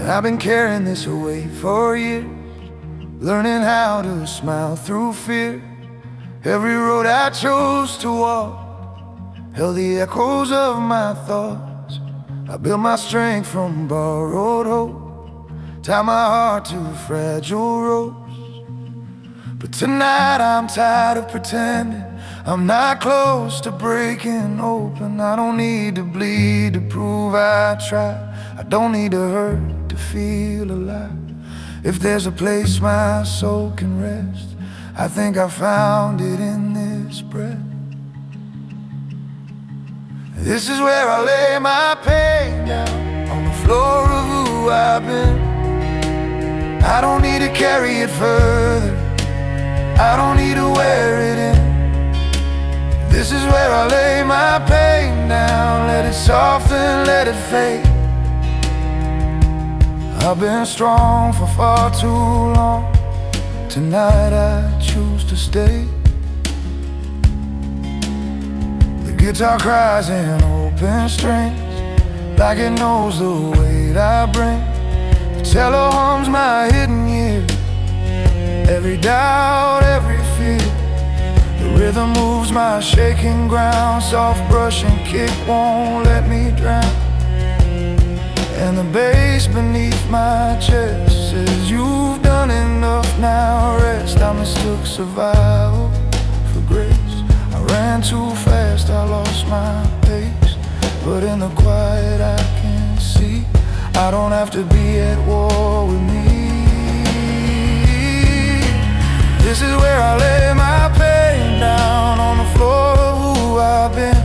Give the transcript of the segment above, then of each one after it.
I've been carrying this away for years, learning how to smile through fear. Every road I chose to walk held the echoes of my thoughts. I built my strength from borrowed hope, tied my heart to fragile ropes. But tonight I'm tired of pretending I'm not close to breaking open. I don't need to bleed to prove I tried. I don't need to hurt to feel alive. If there's a place my soul can rest, I think I found it in this breath. This is where I lay my pain down, on the floor of who I've been. I don't need to carry it further, I don't need to wear it in. This is where I lay my pain down, let it soften, let it fade. I've been strong for far too long. Tonight I choose to stay. The guitar cries in open strings, like it knows the weight I bring. The cello hums my hidden years, every doubt, every fear. The rhythm moves my shaking ground, soft brush and kick won't let me drown. And the bass beneath my chest says, you've done enough, now rest. I mistook survival for grace. I ran too fast, I lost my pace. But in the quiet I can see I don't have to be at war with me. This is where I lay my pain down, on the floor of who I've been.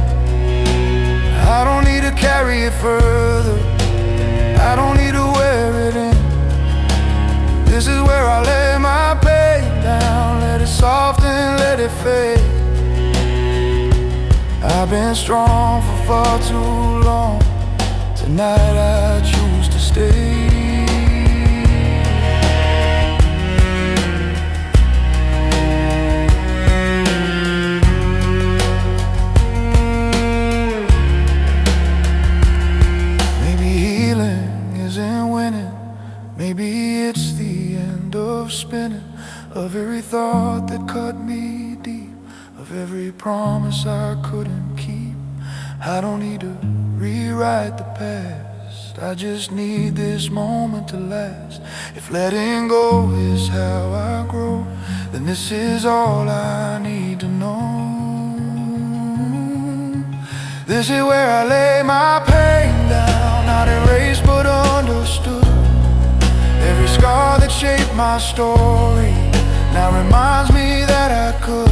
I don't need to carry it further, I don't need to wear it in. This is where I lay my pain down, let it soften, let it fade. I've been strong for far too long. Tonight I choose to stay. Maybe it's the end of spinning, of every thought that cut me deep, of every promise I couldn't keep. I don't need to rewrite the past, I just need this moment to last. If letting go is how I grow, then this is all I need to know. This is where I lay my pain down, not erased but understood. Every scar that shaped my story now reminds me that I could.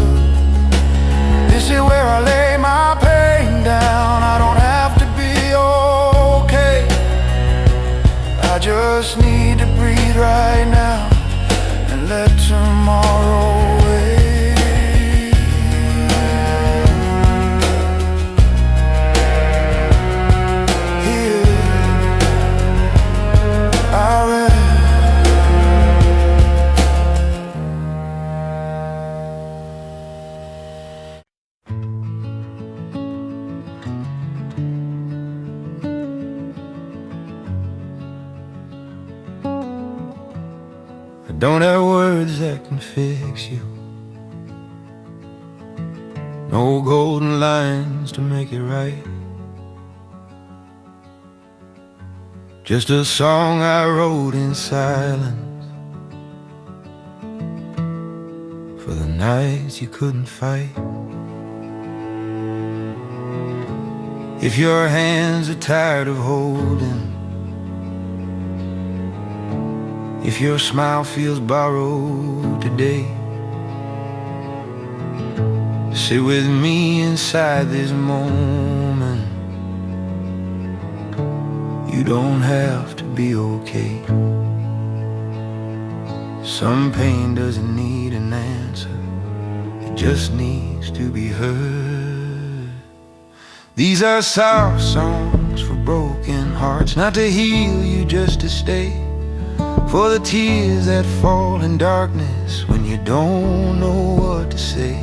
This is where I lay my pain down, I don't have to be okay. I just need to breathe right now and let tomorrow wait. Here I rest. Don't have words that can fix you, no golden lines to make it right. Just a song I wrote in silence for the nights you couldn't fight. If your hands are tired of holding, if your smile feels borrowed today, sit with me inside this moment. You don't have to be okay. Some pain doesn't need an answer, it just needs to be heard. These are soft songs for broken hearts, not to heal you, just to stay. For the tears that fall in darkness when you don't know what to say.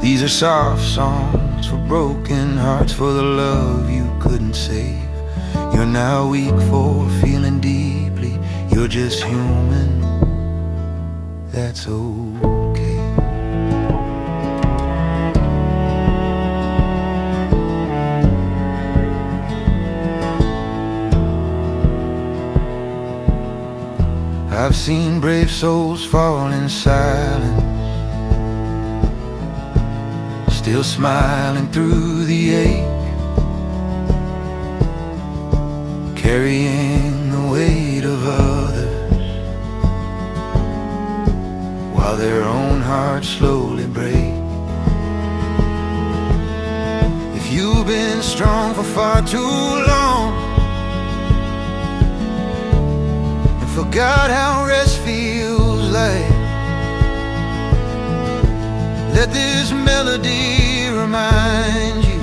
These are soft songs for broken hearts, for the love you couldn't save. You're now weak for feeling deeply, You're just human, that's okay. I've seen brave souls fall in silence, still smiling through the ache, carrying the weight of others, while their own hearts slowly break. If you've been strong for far too long and forgot how rest feels like, let this melody remind you,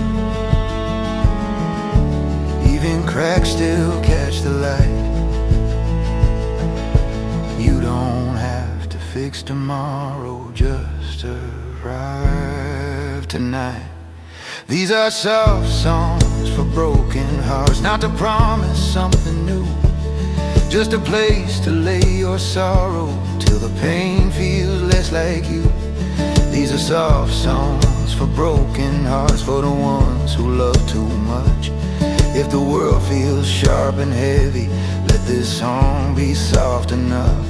even cracks still catch the light. You don't have to fix tomorrow, just arrive tonight. These are soft songs for broken hearts, not to promise something new, just a place to lay your sorrow till the pain feels less like you. These are soft songs for broken hearts, for the ones who love too much. If the world feels sharp and heavy, let this song be soft enough.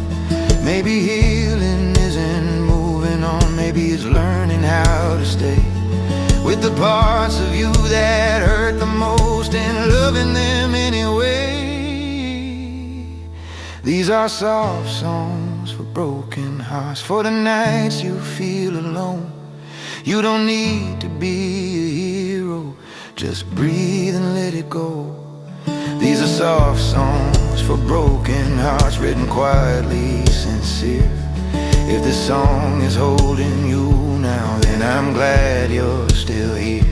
Maybe healing isn't moving on, maybe it's learning how to stay with the parts of you that hurt the most and loving them anyway. These are soft songs for broken hearts, for the nights you feel alone. You don't need to be a hero, just breathe and let it go. These are soft songs for broken hearts, written quietly sincere. If this song is holding you now, then I'm glad you're still here.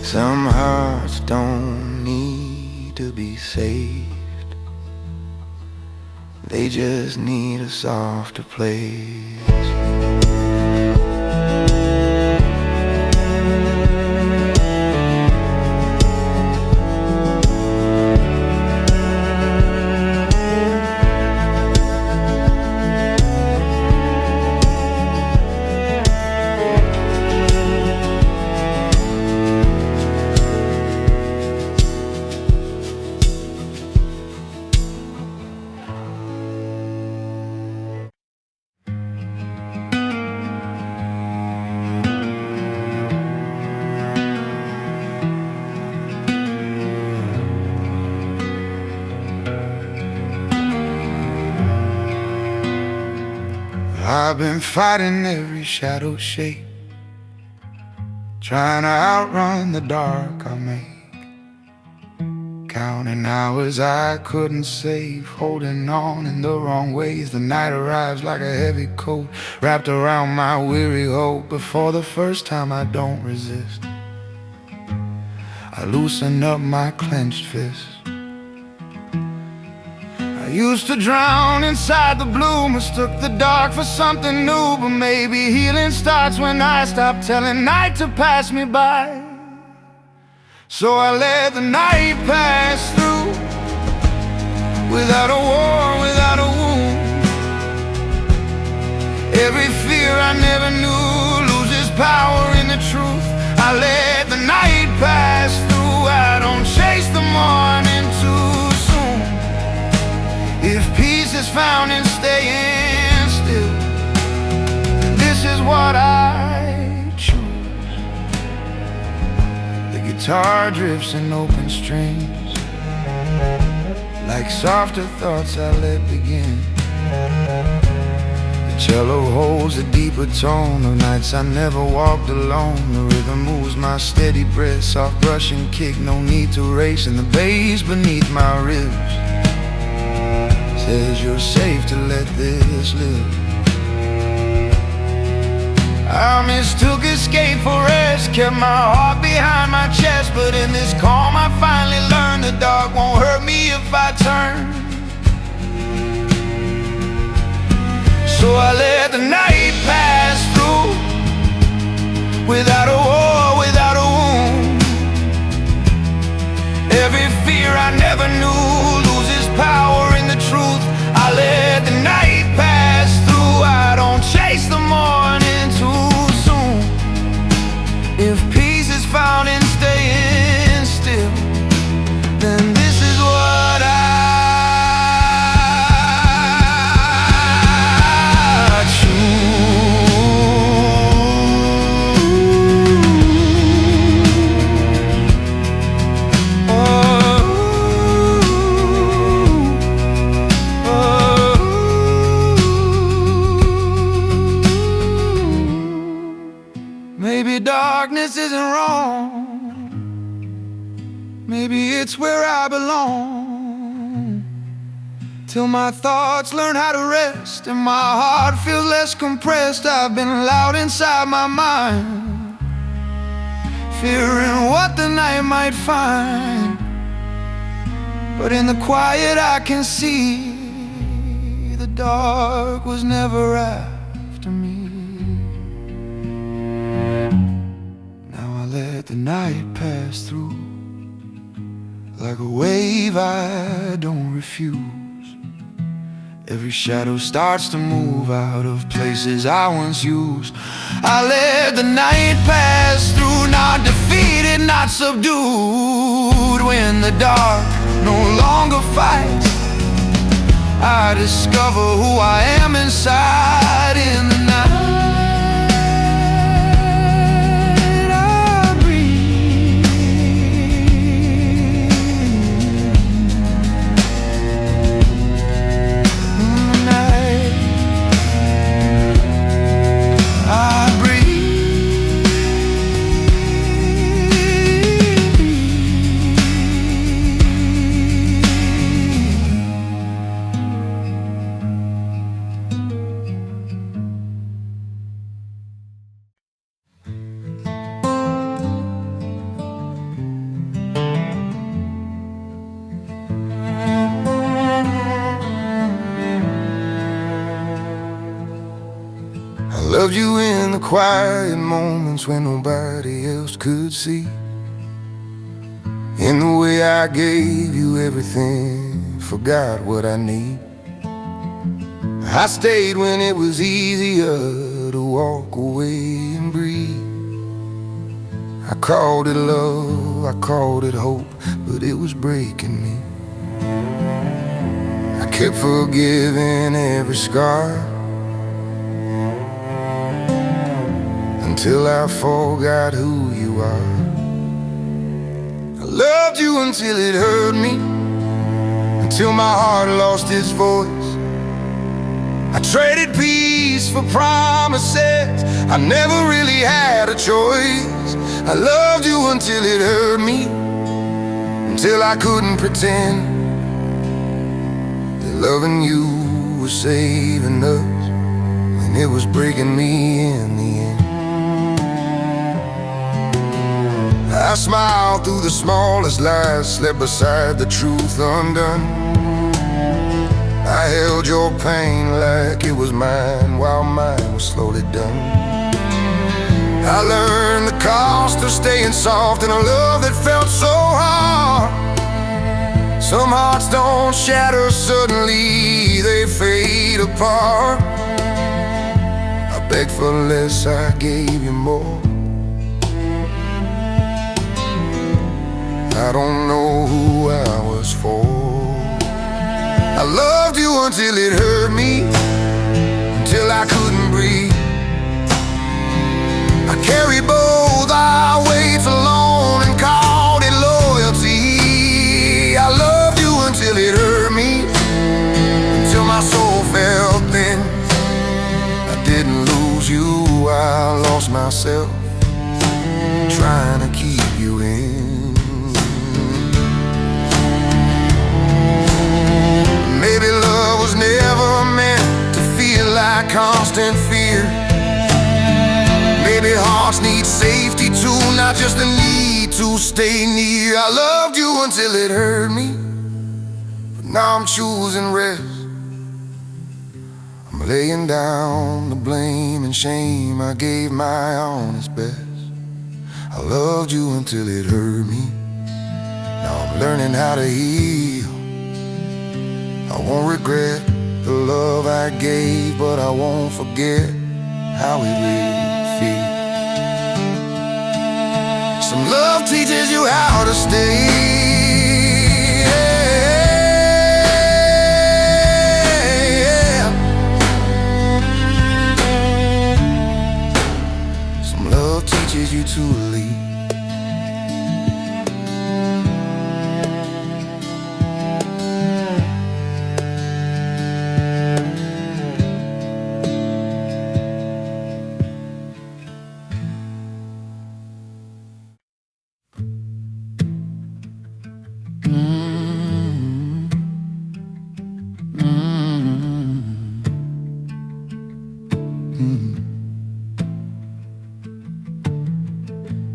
Some hearts don't need to be saved, they just need a softer place. I've been fighting every shadow shape, trying to outrun the dark I make, counting hours I couldn't save, holding on in the wrong ways. The night arrives like a heavy coat wrapped around my weary hope. But for the first time I don't resist, I loosen up my clenched fist. I used to drown inside the blue, mistook the dark for something new. But maybe healing starts when I stop telling night to pass me by. So I let the night pass through, without a war, without a wound. Every fear I never knew loses power in the truth. I let the night pass through, I don't chase the morning too soon. If peace is found in staying still, this is what I choose. The guitar drifts in open strings, like softer thoughts I let begin. The cello holds a deeper tone of nights I never walked alone. The rhythm moves my steady breath, soft brushing kick, no need to race. And the bass beneath my ribs says you're safe to let this live. I mistook escape for rest, kept my heart behind my chest. But in this calm I finally learned the dark won't hurt me if I turn. So I let the night pass through, without a war, without a wound. Every fear I never knew loses power in the truth. darkness isn't wrong. Maybe it's where I belong. Till my thoughts learn how to rest and my heart feels less compressed. I've been loud inside my mind, fearing what the night might find. But in the quiet I can see the dark was never after me. Now I let the night pass through like a wave I don't refuse. Every shadow starts to move out of places I once used. I let the night pass through, not defeated, not subdued. When the dark no longer fights, I discover who I am inside. In the night I breathe. In the night I breathe. I loved you in the quiet moments when nobody else could see. In the way I gave you everything, forgot what I need. I stayed when it was easier to walk away and breathe. I called it love, I called it hope, but it was breaking me. I kept forgiving every scar until I forgot who you are. I loved you until it hurt me, until my heart lost its voice. I traded peace for promises, I never really had a choice. I loved you until it hurt me, until I couldn't pretend that loving you was saving us when it was breaking me in the end. I smiled through the smallest lies, slept beside the truth undone. I held your pain like it was mine, while mine was slowly done. I learned the cost of staying soft in a love that felt so hard. Some hearts don't shatter suddenly, they fade apart. I begged for less, I gave you more. I don't know who I was for. I loved you until it hurt me, until I couldn't breathe. I carried both our weights alone and called it loyalty. I loved you until it hurt me, until my soul felt thin. I didn't lose you, I lost myself trying to keep you in. Maybe love was never meant to feel like constant fear. Maybe hearts need safety too, not just the need to stay near. I loved you until it hurt me, but now I'm choosing rest. I'm laying down the blame and shame, I gave my honest best. I loved you until it hurt me, now I'm learning how to heal. I won't regret the love I gave, but I won't forget how it really feels. Some love teaches you how to stay. Some love teaches you to leave.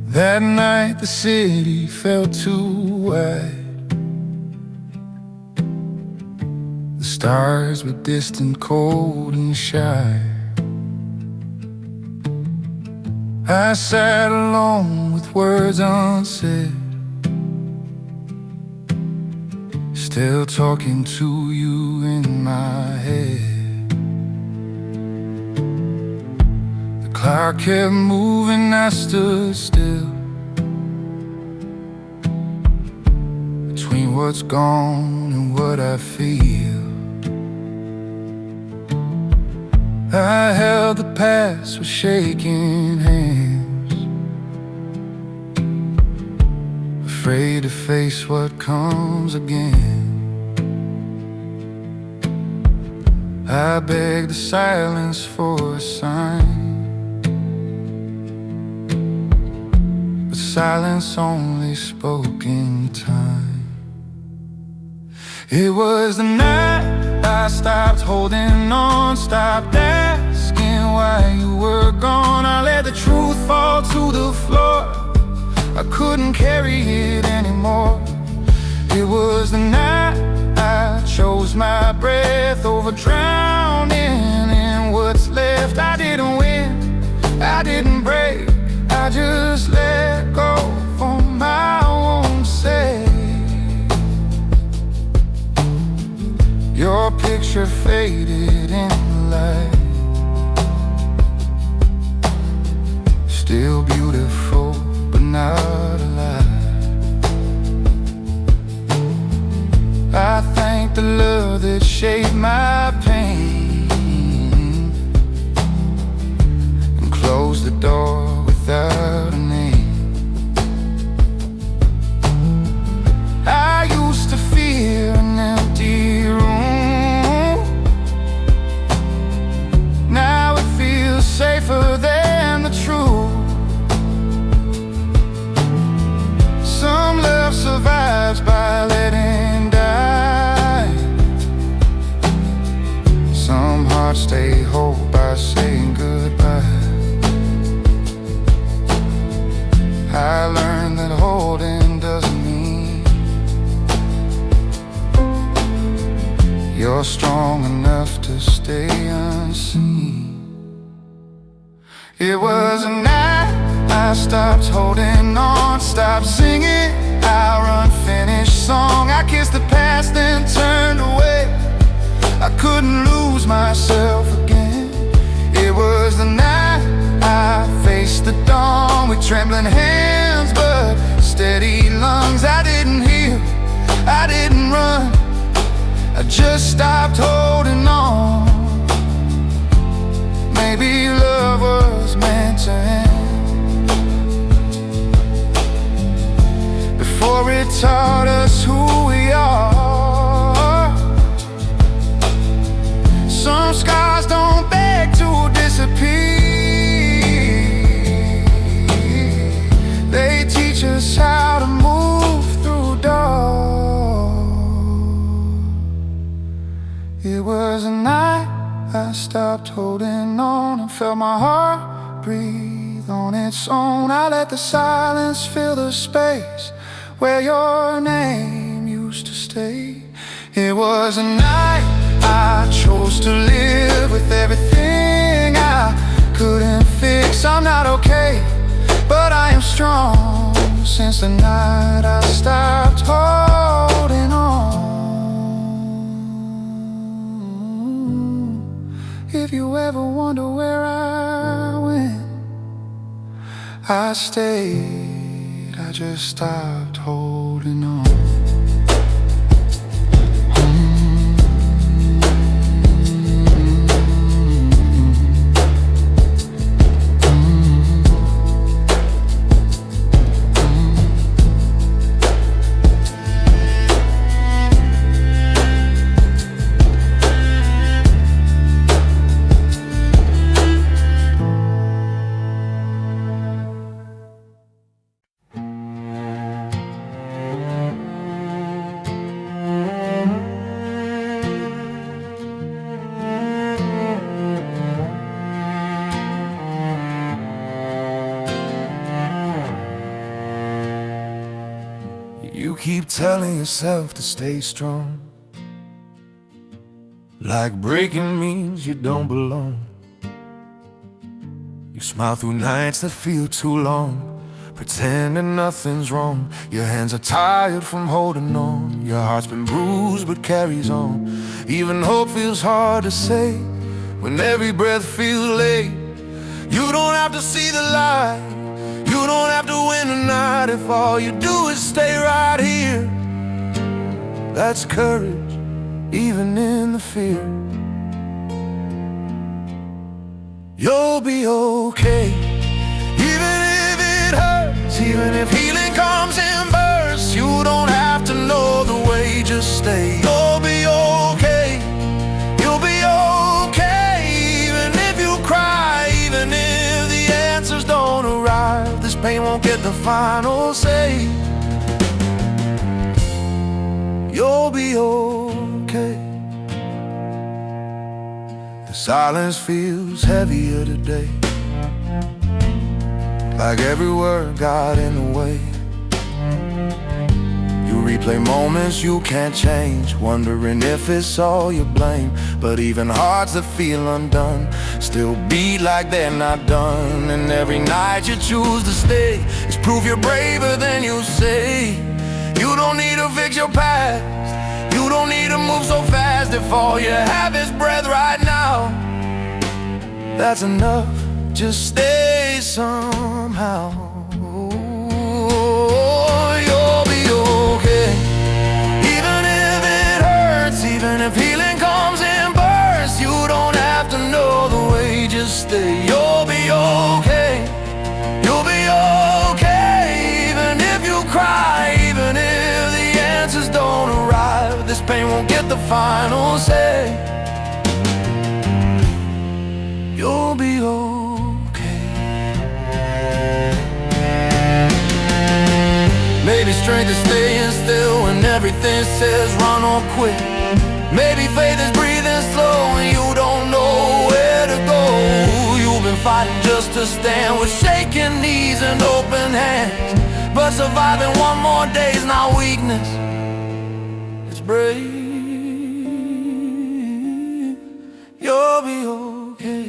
That night the city felt too wide. The stars were distant, cold and shy. I sat alone with words unsaid, still talking to you in my head. The clock kept moving, I stood still between what's gone and what I feel. I held the past with shaking hands, afraid to face what comes again. I begged the silence for a sign, but silence only spoke in time. It was the night I stopped holding on, stopped asking why you were gone. I let the truth fall to the floor, I couldn't carry it anymore. It was the night I chose my breath over drowning in what's left. I didn't win, I didn't break, I just let go for my own sake. Your picture faded in the light, still beautiful but not alive. I thank the love that shaped my pain and closed the door without a name. I used to fear an empty room, now it feels safer than the truth. Some love survives by letting die, some hearts stay whole by saying goodbye. I learned that holding doesn't mean you're strong enough to stay unseen. It was a night I stopped holding on, stopped singing our unfinished song. I kissed the past then turned away, I couldn't lose myself again. It was the night I faced the dawn with trembling hands but steady lungs. I didn't heal, I didn't run, I just stopped holding on. Maybe love was meant to end before it taught us who we are. Some scars don't beg to disappear, they teach us how to move through dark. It was a night I stopped holding on and felt my heart breathe on its own. I let the silence fill the space where your name used to stay. It was a night I chose to live with everything I couldn't fix. I'm not okay, but I am strong since the night I stopped holding on. If you ever wonder where I went, I stayed, I just stopped holding on. keep telling yourself to stay strong, like breaking means you don't belong. You smile through nights that feel too long, pretending nothing's wrong. Your hands are tired from holding on. Your heart's been bruised but carries on. Even hope feels hard to say when every breath feels late. You don't have to see the light, you don't have to win the night. If all you do is stay right here, that's courage, even in the fear. You'll be okay, even if it hurts, even if healing comes in bursts. You don't have to know the way, just stay. You'll be okay, you'll be okay, even if you cry, even if the answers don't arrive. This pain won't get the final say. You'll be okay. The silence feels heavier today, like every word got in the way. You replay moments you can't change, wondering if it's all your blame. But even hearts that feel undone still beat like they're not done. And every night you choose to stay is proof you're braver than you say. You don't need to fix your past, you don't need to move so fast. If all you have is breath right now, that's enough, just stay somehow. You'll be okay, even if it hurts, even if healing comes in bursts. You don't have to know the way, just stay. You'll be okay, you'll be okay, even if you cry, even if the answers don't arrive. This pain won't get the final say. You'll be okay. Maybe strength is staying still when everything says run or quit. Maybe faith is breathing slow and you don't know where to go. You've been fighting just to stand with shaking knees and open hands. But surviving one more day is not weakness, it's brave. You'll be okay,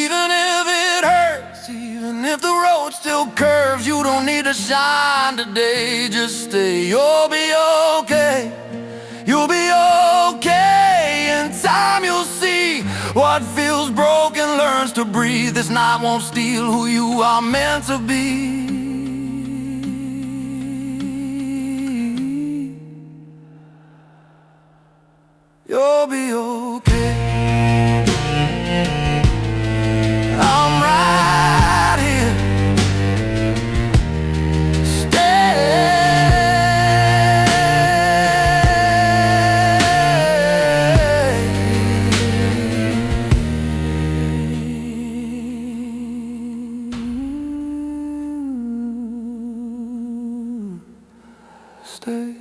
even if it hurts, even if the road still curves. You don't need to shine today, just stay. You'll be okay, you'll be okay. In time you'll see what feels broken learns to breathe. This night won't steal who you are meant to be. You'll be okay. I'm right here. Stay.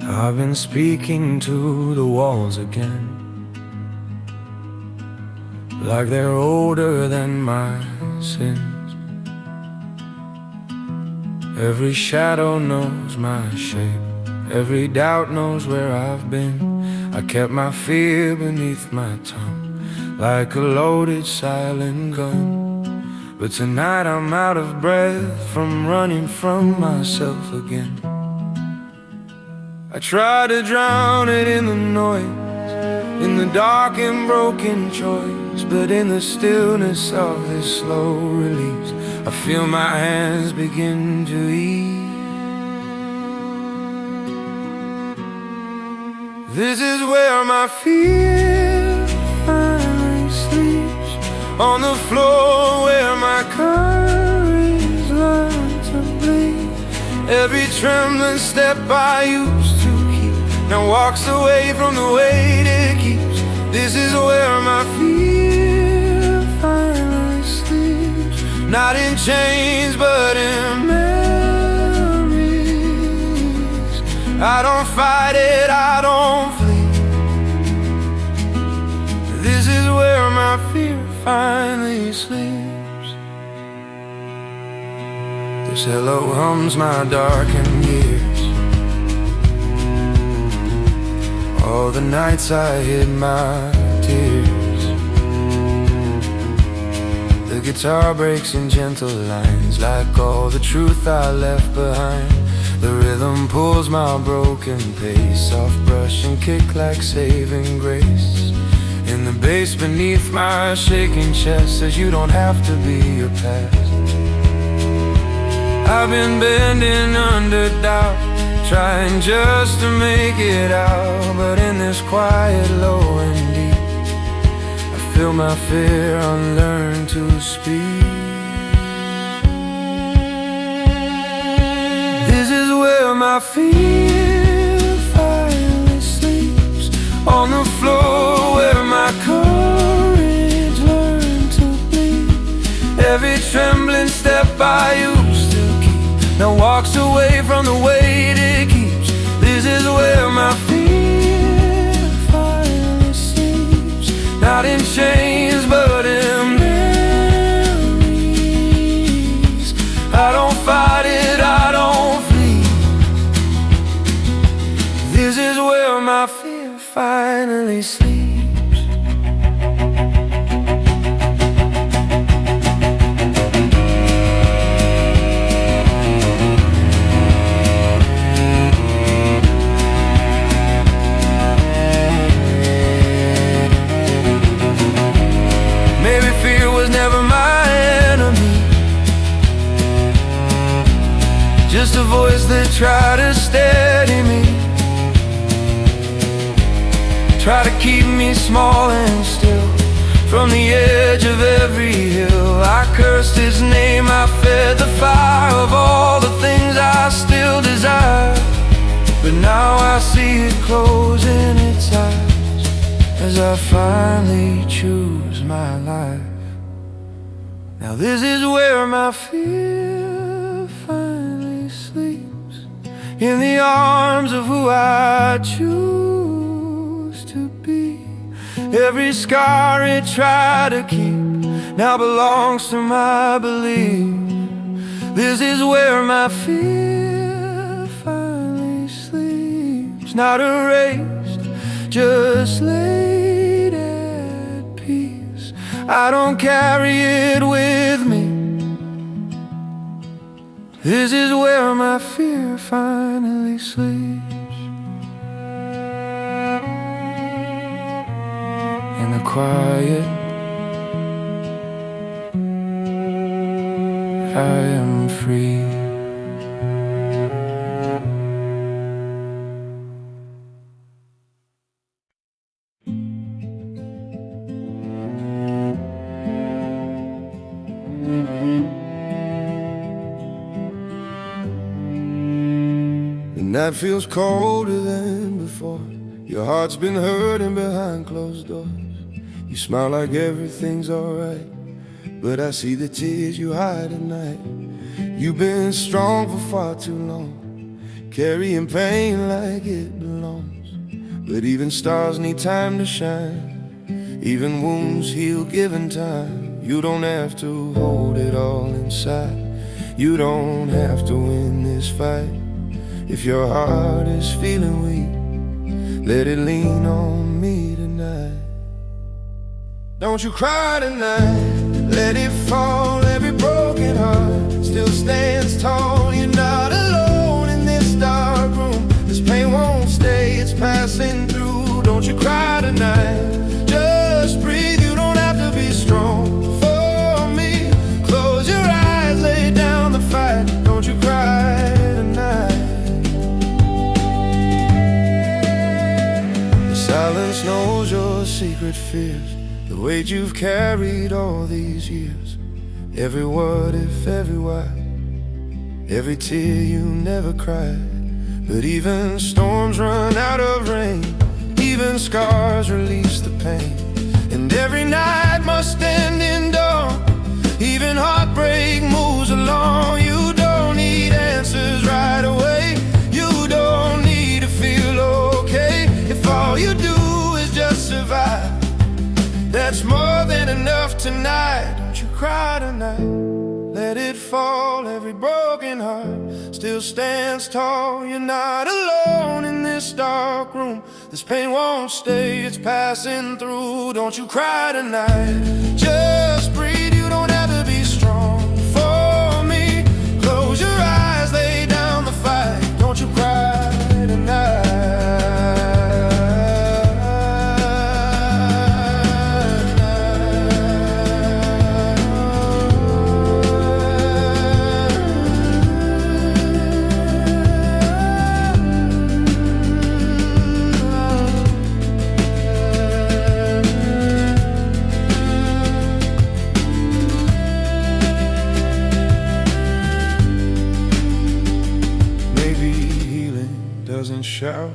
I've been speaking to the walls again, like they're older than my sins. Every shadow knows my shape, every doubt knows where I've been. I kept my fear beneath my tongue, like a loaded silent gun. But tonight I'm out of breath from running from myself again. I try to drown it in the noise, in the dark and broken choice. But in the stillness of this slow release, I feel my hands begin to ease. This is where my fear finally sleeps, on the floor where my courage learned to bleed. Every trembling step I used to keep now walks away from the weight it keeps. This is where my fear finally sleeps. Not in chains, but in memories. I don't fight it, I don't flee. This is where my fear finally sleeps. This hello hums my darkened years. All the nights I hid my tears. The guitar breaks in gentle lines, like all the truth I left behind. The rhythm pulls my broken pace, soft brush and kick like saving grace. In the bass beneath my shaking chest says you don't have to be your past. I've been bending under doubt, trying just to make it out. But in this quiet, low and deep, I feel my fear unlearn to speak. This is where my fear finally sleeps. On the floor where my courage learned to bleed. Every trembling step I used to keep now walks away from the weight it keeps. This is where my fear finally sleeps. Not in chains, but in memories. I don't fight it, I don't flee. This is where my fear finally sleeps. Just a voice that tried to steady me, try to keep me small and still. From the edge of every hill I cursed his name, I fed the fire of all the things I still desire. But now I see it closing its eyes as I finally choose my life. Now this is where my fear finally sleeps, in the arms of who I choose to be. Every scar it tried to keep now belongs to my belief. This is where my fear finally sleeps. Not erased, just laid at peace. I don't carry it with me. This is where my fear finally sleeps. In the quiet, I am free. The night feels colder than before. Your heart's been hurting behind closed doors. You smile like everything's alright, but I see the tears you hide at night. You've been strong for far too long, carrying pain like it belongs. But even stars need time to shine, even wounds heal given time. You don't have to hold it all inside. You don't have to win this fight. If your heart is feeling weak, let it lean on me tonight. Don't you cry tonight, let it fall. Every broken heart still stands tall. You're not alone in this dark room. This pain won't stay, it's passing through. Don't you cry tonight, just breathe. You don't have to be strong for me. Close your eyes, lay down the fight. Don't you cry tonight. The silence knows your secret fears, the weight you've carried all these years. Every what if, every why, every tear you never cried. But even storms run out of rain, even scars release the pain. And every night must end in dawn, even heartbreak moves along. You don't need answers right away, you don't need to feel okay. If all you do is just survive, that's more than enough tonight. Don't you cry tonight, let it fall. Every broken heart still stands tall. You're not alone in this dark room. This pain won't stay, it's passing through. Don't you cry tonight, just breathe. You don't have to be strong for me. Close your eyes, lay down the fight. Don't you cry tonight. Shout,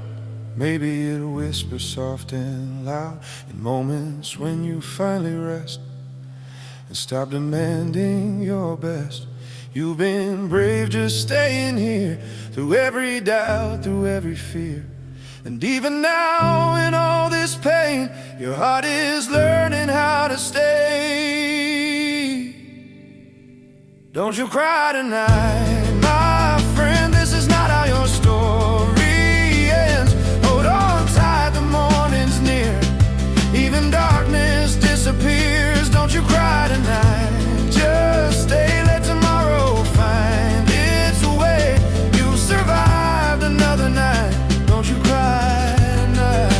maybe it'll whisper soft and loud in moments when you finally rest and stop demanding your best. You've been brave just staying here, through every doubt, through every fear. And even now in all this pain, your heart is learning how to stay. Don't you cry tonight, my friend. This is not how your story. Even darkness disappears. Don't you cry tonight, just stay. Let tomorrow find its way. You survived another night. Don't you cry tonight.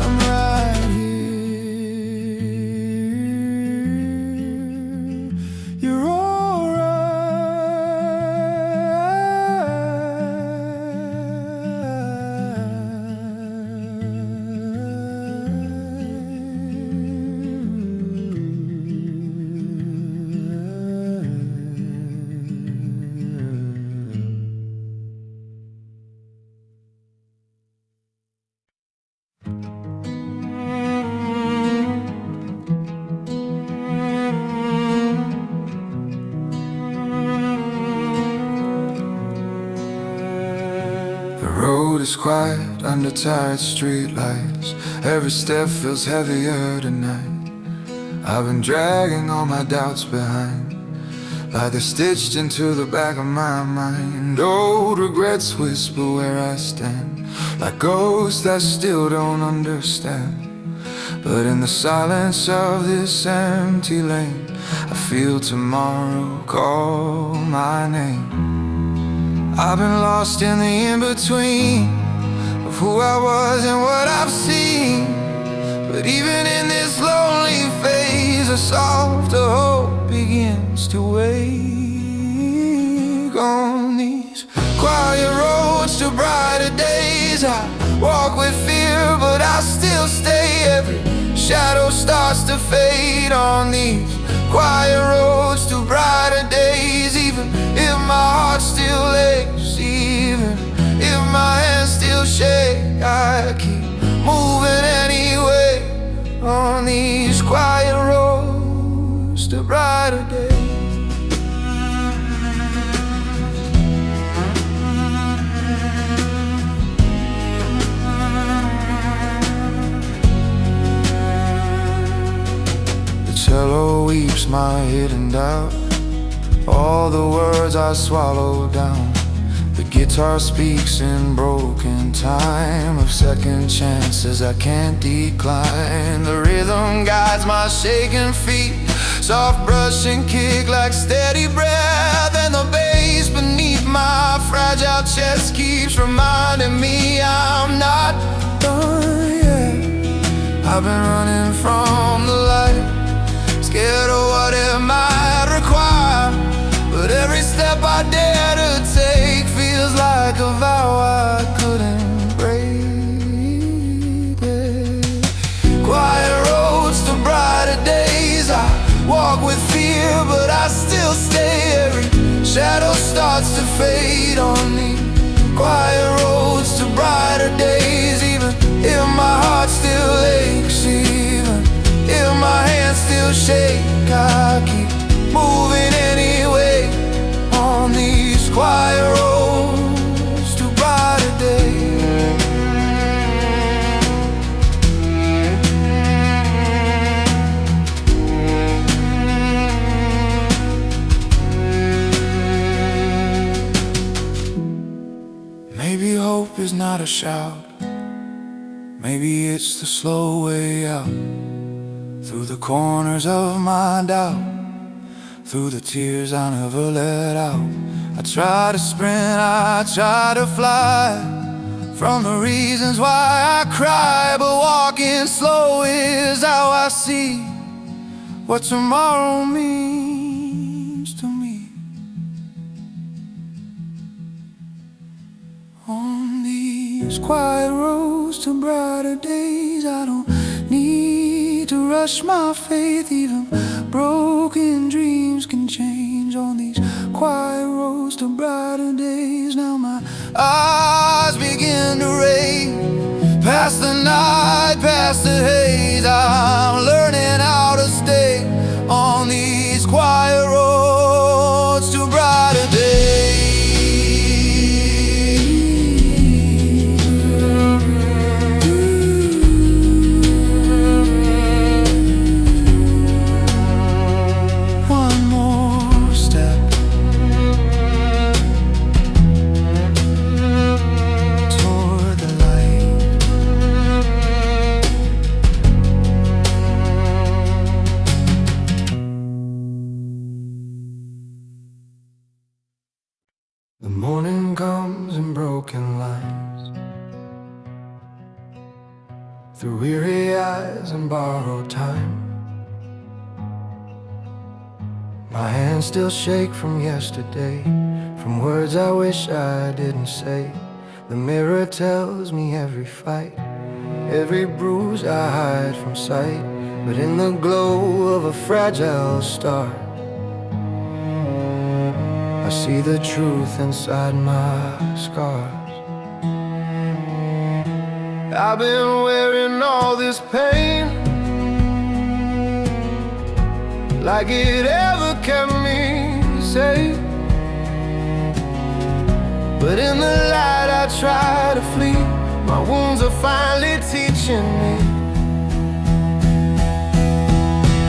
I'm right here. You're is quiet under tired streetlights. Every step feels heavier tonight. I've been dragging all my doubts behind, like they're stitched into the back of my mind. Old regrets whisper where I stand, like ghosts that still don't understand. But in the silence of this empty lane, I feel tomorrow call my name. I've been lost in the in-between of who I was and what I've seen. But even in this lonely phase, a softer hope begins to wake. On these quiet roads to brighter days, I walk with fear, but I still stay. Every shadow starts to fade on these quiet roads to brighter days. Even if my heart still aches, even if my hands still shake, I keep moving anyway on these quiet roads to brighter days. The cello weeps my hidden doubt, all the words I swallow down. The guitar speaks in broken time of second chances I can't decline. The rhythm guides my shaking feet, soft brush and kick like steady breath. And the bass beneath my fragile chest keeps reminding me I'm not done yet. I've been running from the light, scared of what it might require. But every step I dare to take feels like a vow I couldn't break. Quiet roads to brighter days, I walk with fear, but I still stay. Every shadow fade on these quiet roads to brighter days. Even if my heart still aches, even if my hands still shake, I keep moving anyway on these quiet roads to brighter days. Maybe hope is not a shout, maybe it's the slow way out, through the corners of my doubt, through the tears I never let out. I try to sprint, I try to fly from the reasons why I cry, but walking slow is how I see what tomorrow means to me. On these quiet roads to brighter days, I don't need to rush my faith. Even broken dreams can change on these quiet roads to brighter days. Now my eyes begin to race past the night, past the haze. I'm learning how to stay on these quiet roads to brighter days. The morning comes in broken lines, through weary eyes and borrowed time. My hands still shake from yesterday, from words I wish I didn't say. The mirror tells me every fight, every bruise I hide from sight. But in the glow of a fragile star, I see the truth inside my scars. I've been wearing all this pain, like it ever kept me safe. But in the light I try to flee, my wounds are finally teaching me.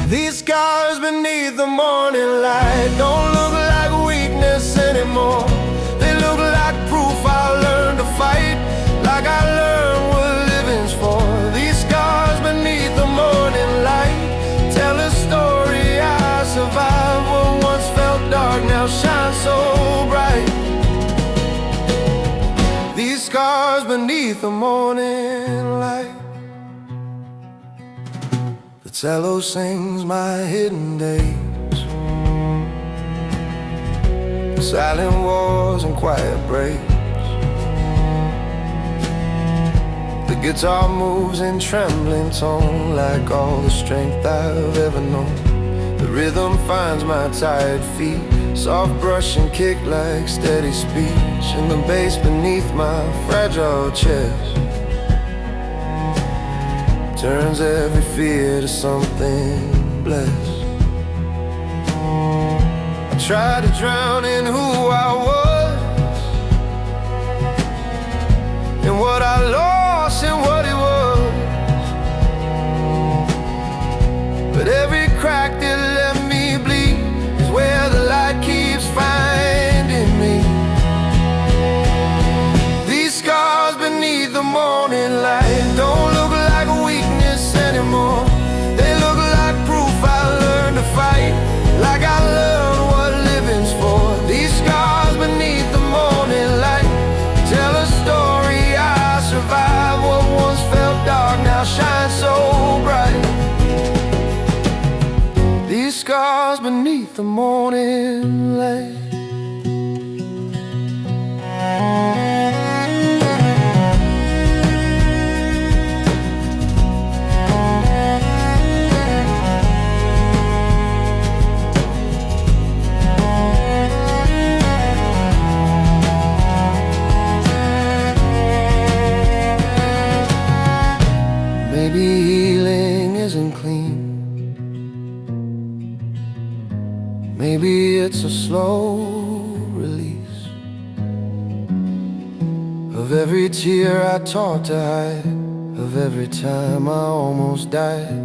These scars beneath the morning light don't look like weakness anymore. They look like proof I learned to fight, like I learned what living's for. These scars beneath the morning light tell a story I survived. What once felt dark now shines so bright. These scars beneath the morning light. The cello sings my hidden days, silent wars and quiet breaks. The guitar moves in trembling tone, like all the strength I've ever known. The rhythm finds my tired feet, soft brush and kick like steady speech. And the bass beneath my fragile chest turns every fear to something blessed. I tried to drown in who I was, and what I lost and what it was. But every crack that let me bleed is where the light keeps finding me. These scars beneath the morning light don't look like weakness anymore. They look like proof I learned to fight, like I learned what living's for. These scars beneath the morning light tell a story I survived. What once felt dark now shines so bright. These scars beneath the morning light. Maybe it's a slow release of every tear I taught to hide, of every time I almost died.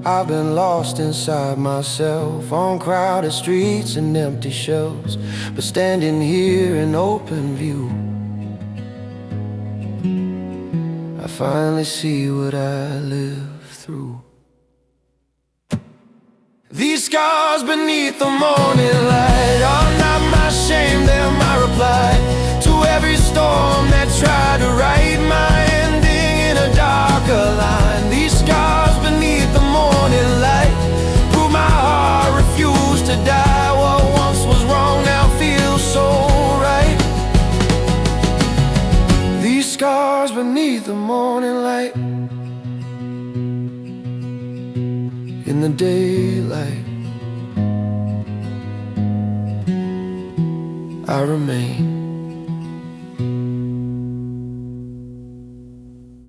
I've been lost inside myself, on crowded streets and empty shelves, but standing here in open view, I finally see what I lived through. These scars beneath the morning light are not my shame, they're my reply to every storm that tried to write my ending in a darker line. These scars beneath the morning light prove my heart refused to die. What once was wrong now feels so right. These scars beneath the morning light, in the daylight I remain.